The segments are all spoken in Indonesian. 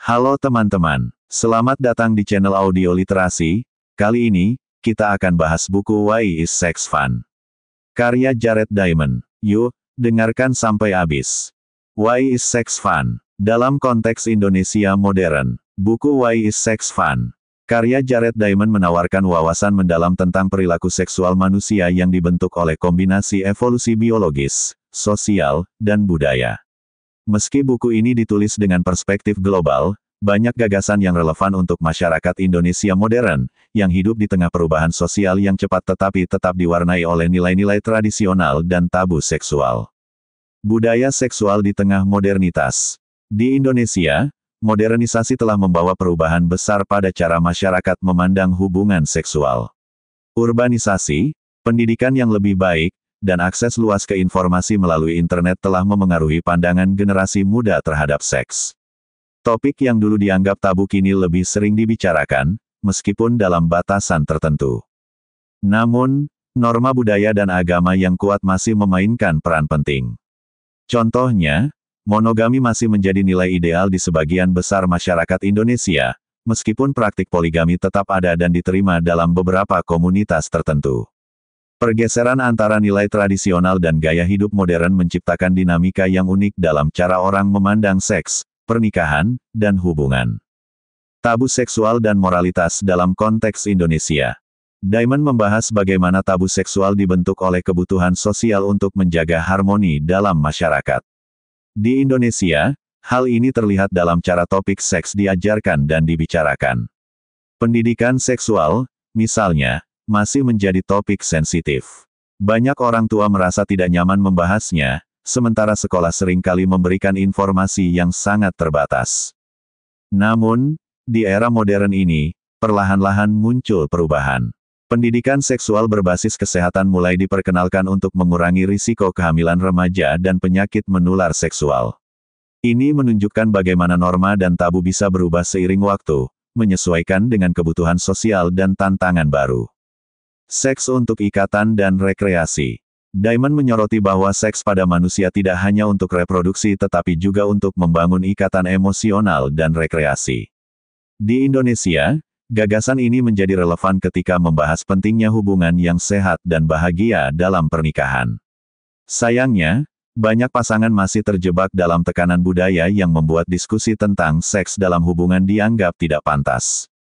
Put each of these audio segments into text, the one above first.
Halo teman-teman, selamat datang di channel Audio Literasi. Kali ini, kita akan bahas buku Why is Sex Fun? Karya Jared Diamond. Yuk, dengarkan sampai habis. Why is Sex Fun? Dalam konteks Indonesia modern, buku Why is Sex Fun? Karya Jared Diamond menawarkan wawasan mendalam tentang perilaku seksual manusia yang dibentuk oleh kombinasi evolusi biologis, sosial, dan budaya. Meski buku ini ditulis dengan perspektif global, banyak gagasan yang relevan untuk masyarakat Indonesia modern, yang hidup di tengah perubahan sosial yang cepat tetapi tetap diwarnai oleh nilai-nilai tradisional dan tabu seksual. Budaya seksual di tengah modernitas. Di Indonesia, modernisasi telah membawa perubahan besar pada cara masyarakat memandang hubungan seksual. Urbanisasi, pendidikan yang lebih baik, dan akses luas ke informasi melalui internet telah memengaruhi pandangan generasi muda terhadap seks. Topik yang dulu dianggap tabu kini lebih sering dibicarakan, meskipun dalam batasan tertentu. Namun, norma budaya dan agama yang kuat masih memainkan peran penting. Contohnya, monogami masih menjadi nilai ideal di sebagian besar masyarakat Indonesia, meskipun praktik poligami tetap ada dan diterima dalam beberapa komunitas tertentu. Pergeseran antara nilai tradisional dan gaya hidup modern menciptakan dinamika yang unik dalam cara orang memandang seks, pernikahan, dan hubungan. Tabu seksual dan moralitas dalam konteks Indonesia. Diamond membahas bagaimana tabu seksual dibentuk oleh kebutuhan sosial untuk menjaga harmoni dalam masyarakat. Di Indonesia, hal ini terlihat dalam cara topik seks diajarkan dan dibicarakan. Pendidikan seksual, misalnya, masih menjadi topik sensitif. Banyak orang tua merasa tidak nyaman membahasnya, sementara sekolah seringkali memberikan informasi yang sangat terbatas. Namun, di era modern ini, perlahan-lahan muncul perubahan. Pendidikan seksual berbasis kesehatan mulai diperkenalkan untuk mengurangi risiko kehamilan remaja dan penyakit menular seksual. Ini menunjukkan bagaimana norma dan tabu bisa berubah seiring waktu, menyesuaikan dengan kebutuhan sosial dan tantangan baru. Seks untuk ikatan dan rekreasi. Diamond menyoroti bahwa seks pada manusia tidak hanya untuk reproduksi tetapi juga untuk membangun ikatan emosional dan rekreasi. Di Indonesia, gagasan ini menjadi relevan ketika membahas pentingnya hubungan yang sehat dan bahagia dalam pernikahan. Sayangnya, banyak pasangan masih terjebak dalam tekanan budaya yang membuat diskusi tentang seks dalam hubungan dianggap tidak pantas.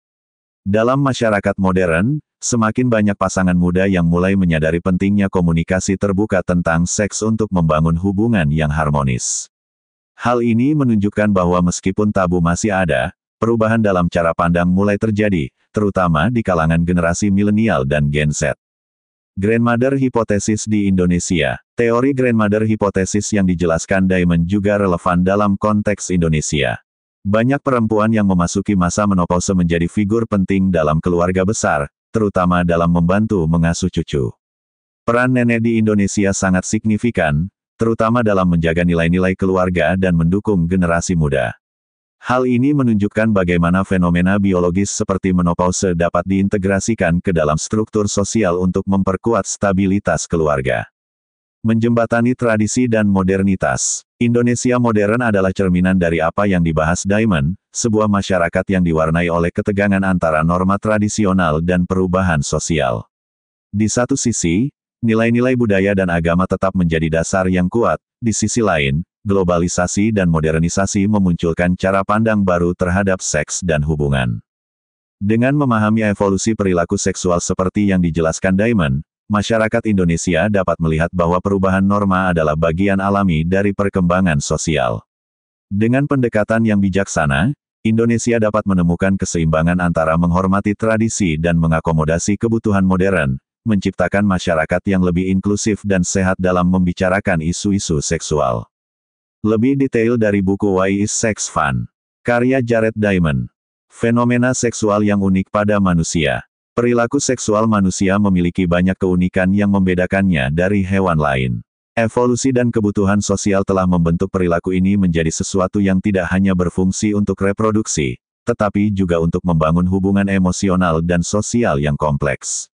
Dalam masyarakat modern, semakin banyak pasangan muda yang mulai menyadari pentingnya komunikasi terbuka tentang seks untuk membangun hubungan yang harmonis. Hal ini menunjukkan bahwa meskipun tabu masih ada, perubahan dalam cara pandang mulai terjadi, terutama di kalangan generasi milenial dan Gen Z. Grandmother Hypothesis di Indonesia. Teori Grandmother Hypothesis yang dijelaskan Diamond juga relevan dalam konteks Indonesia. Banyak perempuan yang memasuki masa menopause menjadi figur penting dalam keluarga besar, terutama dalam membantu mengasuh cucu. Peran nenek di Indonesia sangat signifikan, terutama dalam menjaga nilai-nilai keluarga dan mendukung generasi muda. Hal ini menunjukkan bagaimana fenomena biologis seperti menopause dapat diintegrasikan ke dalam struktur sosial untuk memperkuat stabilitas keluarga. Menjembatani tradisi dan modernitas. Indonesia modern adalah cerminan dari apa yang dibahas Diamond, sebuah masyarakat yang diwarnai oleh ketegangan antara norma tradisional dan perubahan sosial. Di satu sisi, nilai-nilai budaya dan agama tetap menjadi dasar yang kuat, di sisi lain, globalisasi dan modernisasi memunculkan cara pandang baru terhadap seks dan hubungan. Dengan memahami evolusi perilaku seksual seperti yang dijelaskan Diamond, masyarakat Indonesia dapat melihat bahwa perubahan norma adalah bagian alami dari perkembangan sosial. Dengan pendekatan yang bijaksana, Indonesia dapat menemukan keseimbangan antara menghormati tradisi dan mengakomodasi kebutuhan modern, menciptakan masyarakat yang lebih inklusif dan sehat dalam membicarakan isu-isu seksual. Lebih detail dari buku Why is Sex Fun? Karya Jared Diamond. Fenomena seksual yang unik pada manusia. Perilaku seksual manusia memiliki banyak keunikan yang membedakannya dari hewan lain. Evolusi dan kebutuhan sosial telah membentuk perilaku ini menjadi sesuatu yang tidak hanya berfungsi untuk reproduksi, tetapi juga untuk membangun hubungan emosional dan sosial yang kompleks.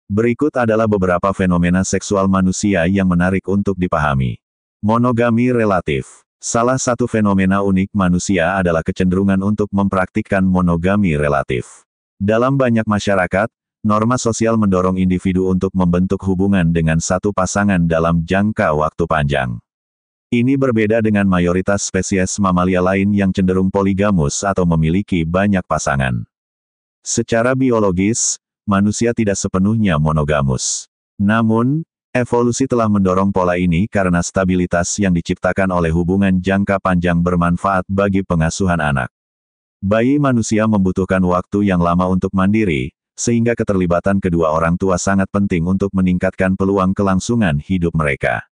Berikut adalah beberapa fenomena seksual manusia yang menarik untuk dipahami. Monogami relatif. Salah satu fenomena unik manusia adalah kecenderungan untuk mempraktikkan monogami relatif. Dalam banyak masyarakat, norma sosial mendorong individu untuk membentuk hubungan dengan satu pasangan dalam jangka waktu panjang. Ini berbeda dengan mayoritas spesies mamalia lain yang cenderung poligamus atau memiliki banyak pasangan. Secara biologis, manusia tidak sepenuhnya monogamus. Namun, evolusi telah mendorong pola ini karena stabilitas yang diciptakan oleh hubungan jangka panjang bermanfaat bagi pengasuhan anak. Bayi manusia membutuhkan waktu yang lama untuk mandiri, sehingga keterlibatan kedua orang tua sangat penting untuk meningkatkan peluang kelangsungan hidup mereka.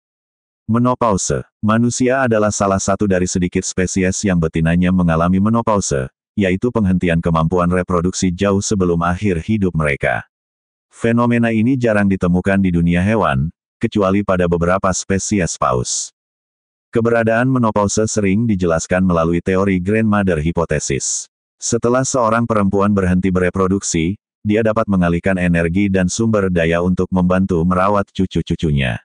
Menopause. Manusia adalah salah satu dari sedikit spesies yang betinanya mengalami menopause, yaitu penghentian kemampuan reproduksi jauh sebelum akhir hidup mereka. Fenomena ini jarang ditemukan di dunia hewan, kecuali pada beberapa spesies paus. Keberadaan menopause sering dijelaskan melalui teori grandmother hypothesis. Setelah seorang perempuan berhenti bereproduksi, dia dapat mengalihkan energi dan sumber daya untuk membantu merawat cucu-cucunya.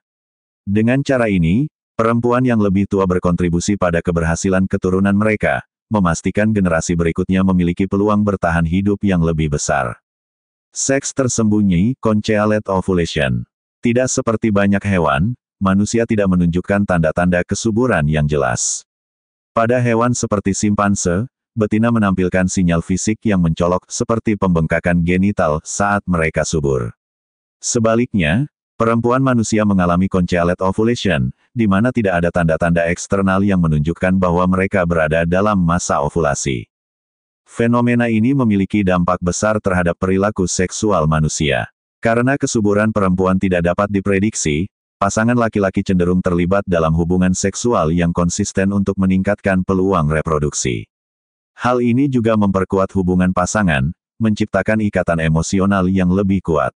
Dengan cara ini, perempuan yang lebih tua berkontribusi pada keberhasilan keturunan mereka, memastikan generasi berikutnya memiliki peluang bertahan hidup yang lebih besar. Seks tersembunyi, concealed ovulation. Tidak seperti banyak hewan, manusia tidak menunjukkan tanda-tanda kesuburan yang jelas. Pada hewan seperti simpanse, betina menampilkan sinyal fisik yang mencolok seperti pembengkakan genital saat mereka subur. Sebaliknya, perempuan manusia mengalami concealed ovulation, di mana tidak ada tanda-tanda eksternal yang menunjukkan bahwa mereka berada dalam masa ovulasi. Fenomena ini memiliki dampak besar terhadap perilaku seksual manusia. Karena kesuburan perempuan tidak dapat diprediksi, pasangan laki-laki cenderung terlibat dalam hubungan seksual yang konsisten untuk meningkatkan peluang reproduksi. Hal ini juga memperkuat hubungan pasangan, menciptakan ikatan emosional yang lebih kuat.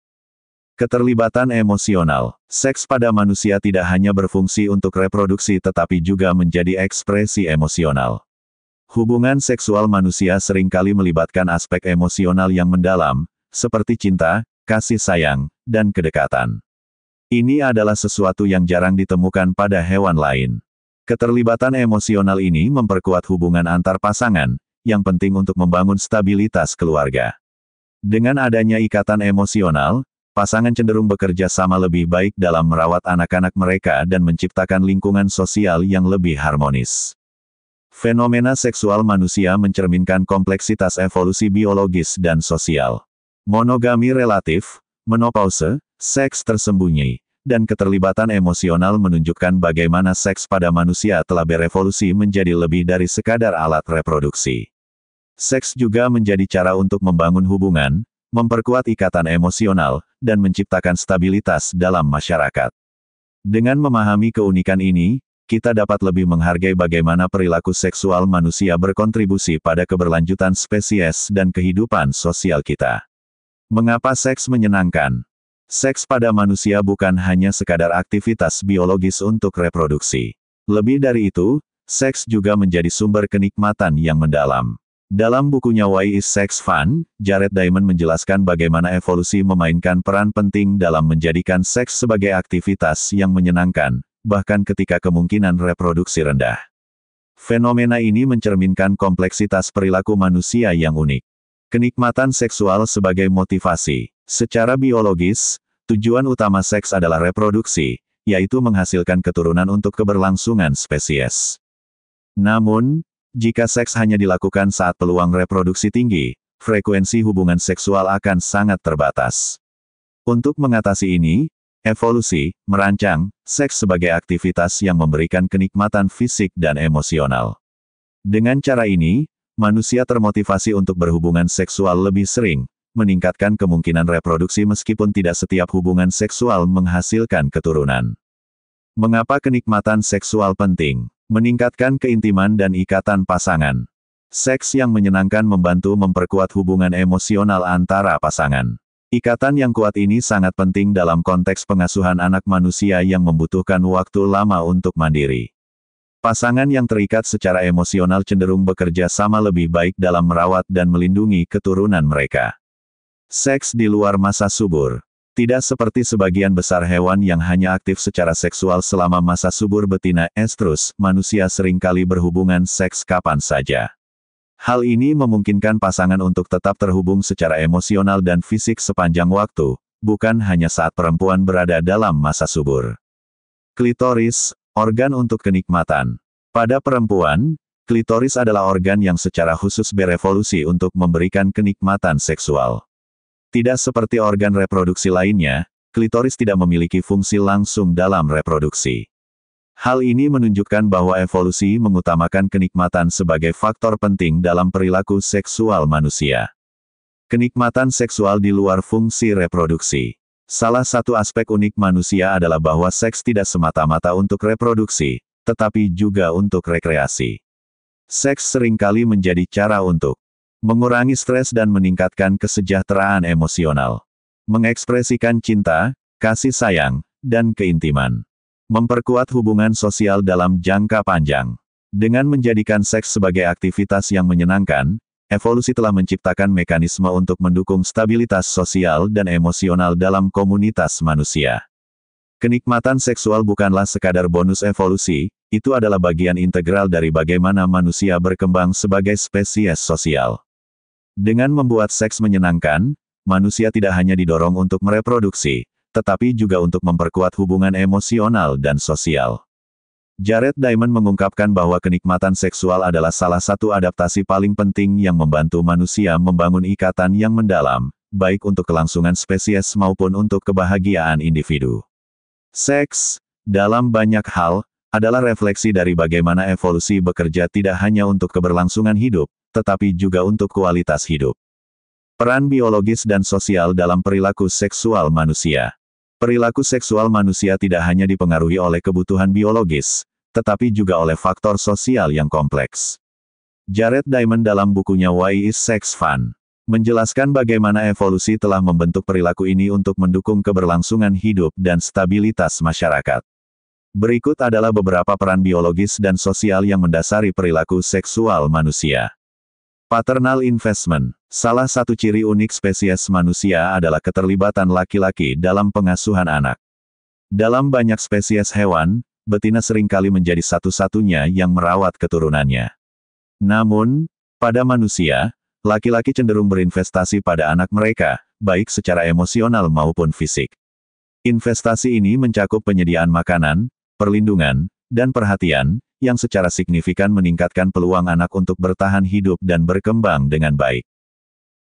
Keterlibatan emosional. Seks pada manusia tidak hanya berfungsi untuk reproduksi tetapi juga menjadi ekspresi emosional. Hubungan seksual manusia seringkali melibatkan aspek emosional yang mendalam, seperti cinta, kasih sayang, dan kedekatan. Ini adalah sesuatu yang jarang ditemukan pada hewan lain. Keterlibatan emosional ini memperkuat hubungan antar pasangan, yang penting untuk membangun stabilitas keluarga. Dengan adanya ikatan emosional, pasangan cenderung bekerja sama lebih baik dalam merawat anak-anak mereka dan menciptakan lingkungan sosial yang lebih harmonis. Fenomena seksual manusia mencerminkan kompleksitas evolusi biologis dan sosial. Monogami relatif, menopause, seks tersembunyi, dan keterlibatan emosional menunjukkan bagaimana seks pada manusia telah berevolusi menjadi lebih dari sekadar alat reproduksi. Seks juga menjadi cara untuk membangun hubungan, memperkuat ikatan emosional, dan menciptakan stabilitas dalam masyarakat. Dengan memahami keunikan ini, kita dapat lebih menghargai bagaimana perilaku seksual manusia berkontribusi pada keberlanjutan spesies dan kehidupan sosial kita. Mengapa seks menyenangkan? Seks pada manusia bukan hanya sekadar aktivitas biologis untuk reproduksi. Lebih dari itu, seks juga menjadi sumber kenikmatan yang mendalam. Dalam bukunya Why is Sex Fun, Jared Diamond menjelaskan bagaimana evolusi memainkan peran penting dalam menjadikan seks sebagai aktivitas yang menyenangkan, bahkan ketika kemungkinan reproduksi rendah. Fenomena ini mencerminkan kompleksitas perilaku manusia yang unik. Kenikmatan seksual sebagai motivasi. Secara biologis, tujuan utama seks adalah reproduksi, yaitu menghasilkan keturunan untuk keberlangsungan spesies. Namun, jika seks hanya dilakukan saat peluang reproduksi tinggi, frekuensi hubungan seksual akan sangat terbatas. Untuk mengatasi ini, evolusi merancang seks sebagai aktivitas yang memberikan kenikmatan fisik dan emosional. Dengan cara ini, manusia termotivasi untuk berhubungan seksual lebih sering, meningkatkan kemungkinan reproduksi meskipun tidak setiap hubungan seksual menghasilkan keturunan. Mengapa kenikmatan seksual penting? Meningkatkan keintiman dan ikatan pasangan. Seks yang menyenangkan membantu memperkuat hubungan emosional antara pasangan. Ikatan yang kuat ini sangat penting dalam konteks pengasuhan anak manusia yang membutuhkan waktu lama untuk mandiri. Pasangan yang terikat secara emosional cenderung bekerja sama lebih baik dalam merawat dan melindungi keturunan mereka. Seks di luar masa subur. Tidak seperti sebagian besar hewan yang hanya aktif secara seksual selama masa subur betina estrus, manusia seringkali berhubungan seks kapan saja. Hal ini memungkinkan pasangan untuk tetap terhubung secara emosional dan fisik sepanjang waktu, bukan hanya saat perempuan berada dalam masa subur. Klitoris, organ untuk kenikmatan. Pada perempuan, klitoris adalah organ yang secara khusus berevolusi untuk memberikan kenikmatan seksual. Tidak seperti organ reproduksi lainnya, klitoris tidak memiliki fungsi langsung dalam reproduksi. Hal ini menunjukkan bahwa evolusi mengutamakan kenikmatan sebagai faktor penting dalam perilaku seksual manusia. Kenikmatan seksual di luar fungsi reproduksi. Salah satu aspek unik manusia adalah bahwa seks tidak semata-mata untuk reproduksi, tetapi juga untuk rekreasi. Seks seringkali menjadi cara untuk mengurangi stres dan meningkatkan kesejahteraan emosional, mengekspresikan cinta, kasih sayang, dan keintiman. Memperkuat hubungan sosial dalam jangka panjang. Dengan menjadikan seks sebagai aktivitas yang menyenangkan, evolusi telah menciptakan mekanisme untuk mendukung stabilitas sosial dan emosional dalam komunitas manusia. Kenikmatan seksual bukanlah sekadar bonus evolusi, itu adalah bagian integral dari bagaimana manusia berkembang sebagai spesies sosial. Dengan membuat seks menyenangkan, manusia tidak hanya didorong untuk mereproduksi, tetapi juga untuk memperkuat hubungan emosional dan sosial. Jared Diamond mengungkapkan bahwa kenikmatan seksual adalah salah satu adaptasi paling penting yang membantu manusia membangun ikatan yang mendalam, baik untuk kelangsungan spesies maupun untuk kebahagiaan individu. Seks, dalam banyak hal, adalah refleksi dari bagaimana evolusi bekerja tidak hanya untuk keberlangsungan hidup, tetapi juga untuk kualitas hidup. Peran biologis dan sosial dalam perilaku seksual manusia. Perilaku seksual manusia tidak hanya dipengaruhi oleh kebutuhan biologis, tetapi juga oleh faktor sosial yang kompleks. Jared Diamond dalam bukunya Why is Sex Fun? Menjelaskan bagaimana evolusi telah membentuk perilaku ini untuk mendukung keberlangsungan hidup dan stabilitas masyarakat. Berikut adalah beberapa peran biologis dan sosial yang mendasari perilaku seksual manusia. Paternal investment. Salah satu ciri unik spesies manusia adalah keterlibatan laki-laki dalam pengasuhan anak. Dalam banyak spesies hewan, betina seringkali menjadi satu-satunya yang merawat keturunannya. Namun, pada manusia, laki-laki cenderung berinvestasi pada anak mereka, baik secara emosional maupun fisik. Investasi ini mencakup penyediaan makanan, perlindungan, dan perhatian, yang secara signifikan meningkatkan peluang anak untuk bertahan hidup dan berkembang dengan baik.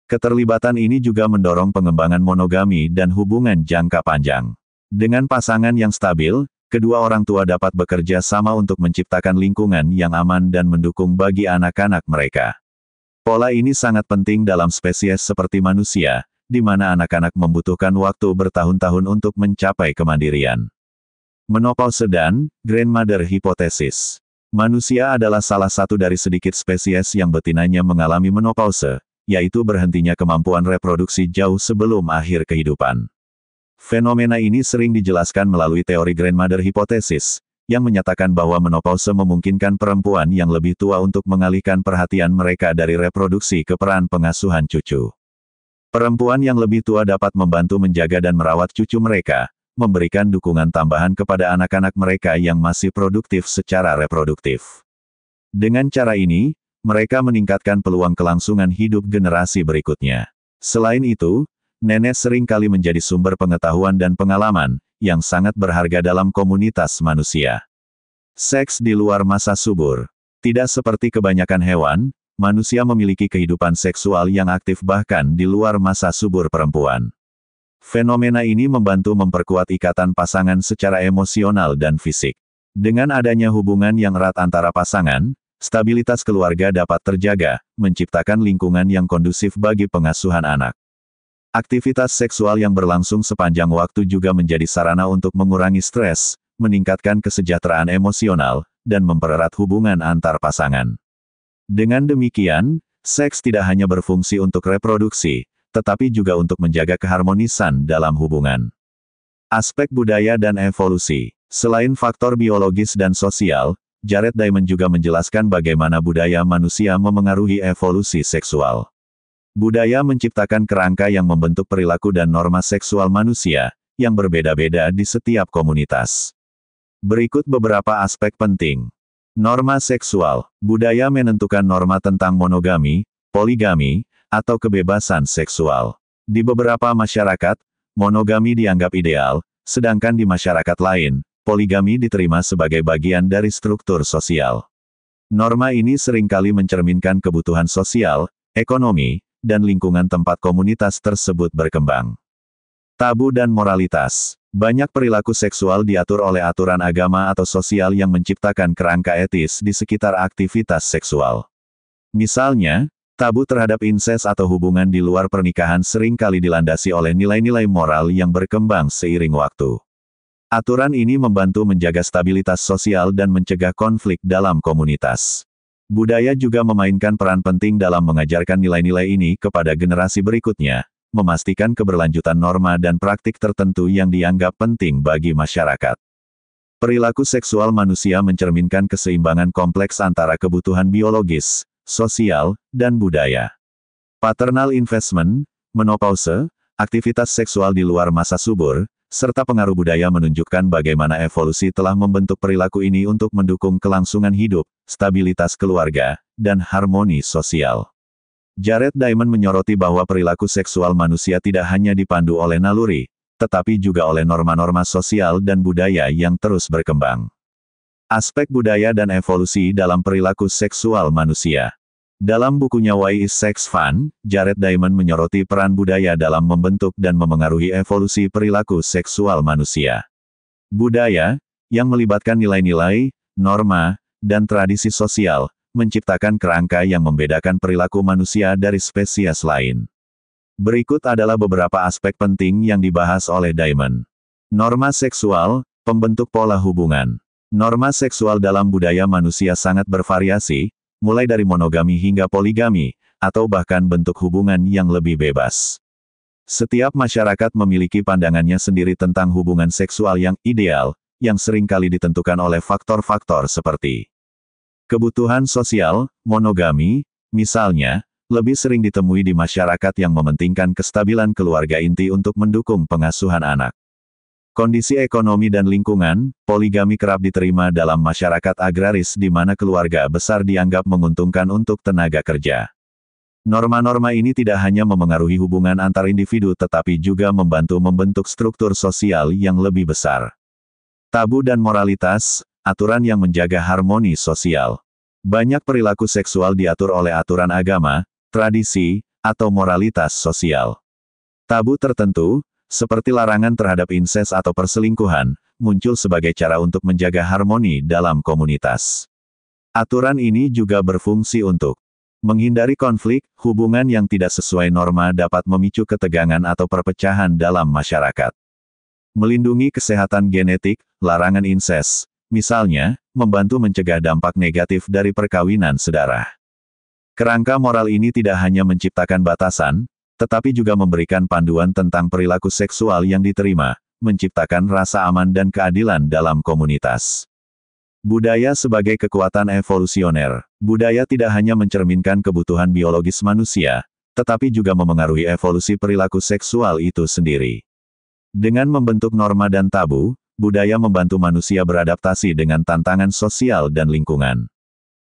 Keterlibatan ini juga mendorong pengembangan monogami dan hubungan jangka panjang. Dengan pasangan yang stabil, kedua orang tua dapat bekerja sama untuk menciptakan lingkungan yang aman dan mendukung bagi anak-anak mereka. Pola ini sangat penting dalam spesies seperti manusia, di mana anak-anak membutuhkan waktu bertahun-tahun untuk mencapai kemandirian. Menopause dan grandmother hypothesis. Manusia adalah salah satu dari sedikit spesies yang betinanya mengalami menopause, yaitu berhentinya kemampuan reproduksi jauh sebelum akhir kehidupan. Fenomena ini sering dijelaskan melalui teori grandmother hypothesis, yang menyatakan bahwa menopause memungkinkan perempuan yang lebih tua untuk mengalihkan perhatian mereka dari reproduksi ke peran pengasuhan cucu. Perempuan yang lebih tua dapat membantu menjaga dan merawat cucu mereka, memberikan dukungan tambahan kepada anak-anak mereka yang masih produktif secara reproduktif. Dengan cara ini, mereka meningkatkan peluang kelangsungan hidup generasi berikutnya. Selain itu, nenek seringkali menjadi sumber pengetahuan dan pengalaman, yang sangat berharga dalam komunitas manusia. Seks di luar masa subur. Tidak seperti kebanyakan hewan, manusia memiliki kehidupan seksual yang aktif bahkan di luar masa subur perempuan. Fenomena ini membantu memperkuat ikatan pasangan secara emosional dan fisik. Dengan adanya hubungan yang erat antara pasangan, stabilitas keluarga dapat terjaga, menciptakan lingkungan yang kondusif bagi pengasuhan anak. Aktivitas seksual yang berlangsung sepanjang waktu juga menjadi sarana untuk mengurangi stres, meningkatkan kesejahteraan emosional, dan mempererat hubungan antar pasangan. Dengan demikian, seks tidak hanya berfungsi untuk reproduksi, tetapi juga untuk menjaga keharmonisan dalam hubungan. Aspek budaya dan evolusi. Selain faktor biologis dan sosial, Jared Diamond juga menjelaskan bagaimana budaya manusia memengaruhi evolusi seksual. Budaya menciptakan kerangka yang membentuk perilaku dan norma seksual manusia, yang berbeda-beda di setiap komunitas. Berikut beberapa aspek penting. Norma seksual. Budaya menentukan norma tentang monogami, poligami, atau kebebasan seksual. Di beberapa masyarakat, monogami dianggap ideal, sedangkan di masyarakat lain, poligami diterima sebagai bagian dari struktur sosial. Norma ini seringkali mencerminkan kebutuhan sosial, ekonomi, dan lingkungan tempat komunitas tersebut berkembang. Tabu dan moralitas. Banyak perilaku seksual diatur oleh aturan agama atau sosial yang menciptakan kerangka etis di sekitar aktivitas seksual. Misalnya, tabu terhadap insest atau hubungan di luar pernikahan seringkali dilandasi oleh nilai-nilai moral yang berkembang seiring waktu. Aturan ini membantu menjaga stabilitas sosial dan mencegah konflik dalam komunitas. Budaya juga memainkan peran penting dalam mengajarkan nilai-nilai ini kepada generasi berikutnya, memastikan keberlanjutan norma dan praktik tertentu yang dianggap penting bagi masyarakat. Perilaku seksual manusia mencerminkan keseimbangan kompleks antara kebutuhan biologis, sosial, dan budaya. Paternal investment, menopause, aktivitas seksual di luar masa subur, serta pengaruh budaya menunjukkan bagaimana evolusi telah membentuk perilaku ini untuk mendukung kelangsungan hidup, stabilitas keluarga, dan harmoni sosial. Jared Diamond menyoroti bahwa perilaku seksual manusia tidak hanya dipandu oleh naluri, tetapi juga oleh norma-norma sosial dan budaya yang terus berkembang. Aspek budaya dan evolusi dalam perilaku seksual manusia. Dalam bukunya Why is Sex Fun?, Jared Diamond menyoroti peran budaya dalam membentuk dan memengaruhi evolusi perilaku seksual manusia. Budaya, yang melibatkan nilai-nilai, norma, dan tradisi sosial, menciptakan kerangka yang membedakan perilaku manusia dari spesies lain. Berikut adalah beberapa aspek penting yang dibahas oleh Diamond. Norma seksual, pembentuk pola hubungan. Norma seksual dalam budaya manusia sangat bervariasi, mulai dari monogami hingga poligami, atau bahkan bentuk hubungan yang lebih bebas. Setiap masyarakat memiliki pandangannya sendiri tentang hubungan seksual yang ideal, yang seringkali ditentukan oleh faktor-faktor seperti kebutuhan sosial. Monogami, misalnya, lebih sering ditemui di masyarakat yang mementingkan kestabilan keluarga inti untuk mendukung pengasuhan anak. Kondisi ekonomi dan lingkungan, poligami kerap diterima dalam masyarakat agraris di mana keluarga besar dianggap menguntungkan untuk tenaga kerja. Norma-norma ini tidak hanya memengaruhi hubungan antar individu tetapi juga membantu membentuk struktur sosial yang lebih besar. Tabu dan moralitas, aturan yang menjaga harmoni sosial. Banyak perilaku seksual diatur oleh aturan agama, tradisi, atau moralitas sosial. Tabu tertentu, seperti larangan terhadap insest atau perselingkuhan, muncul sebagai cara untuk menjaga harmoni dalam komunitas. Aturan ini juga berfungsi untuk menghindari konflik. Hubungan yang tidak sesuai norma dapat memicu ketegangan atau perpecahan dalam masyarakat. Melindungi kesehatan genetik, larangan insest, misalnya, membantu mencegah dampak negatif dari perkawinan sedarah. Kerangka moral ini tidak hanya menciptakan batasan, tetapi juga memberikan panduan tentang perilaku seksual yang diterima, menciptakan rasa aman dan keadilan dalam komunitas. Budaya sebagai kekuatan evolusioner. Budaya tidak hanya mencerminkan kebutuhan biologis manusia, tetapi juga memengaruhi evolusi perilaku seksual itu sendiri. Dengan membentuk norma dan tabu, budaya membantu manusia beradaptasi dengan tantangan sosial dan lingkungan.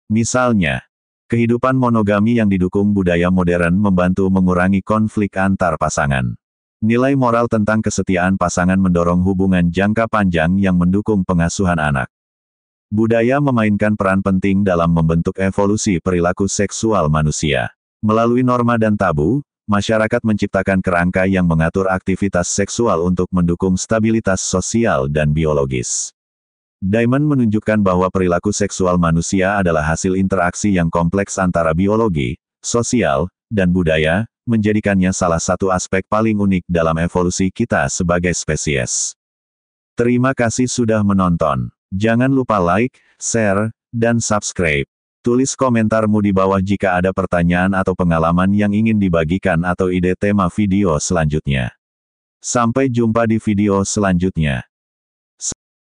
Misalnya, kehidupan monogami yang didukung budaya modern membantu mengurangi konflik antar pasangan. Nilai moral tentang kesetiaan pasangan mendorong hubungan jangka panjang yang mendukung pengasuhan anak. Budaya memainkan peran penting dalam membentuk evolusi perilaku seksual manusia. Melalui norma dan tabu, masyarakat menciptakan kerangka yang mengatur aktivitas seksual untuk mendukung stabilitas sosial dan biologis. Diamond menunjukkan bahwa perilaku seksual manusia adalah hasil interaksi yang kompleks antara biologi, sosial, dan budaya, menjadikannya salah satu aspek paling unik dalam evolusi kita sebagai spesies. Terima kasih sudah menonton. Jangan lupa like, share, dan subscribe. Tulis komentarmu di bawah jika ada pertanyaan atau pengalaman yang ingin dibagikan atau ide tema video selanjutnya. Sampai jumpa di video selanjutnya.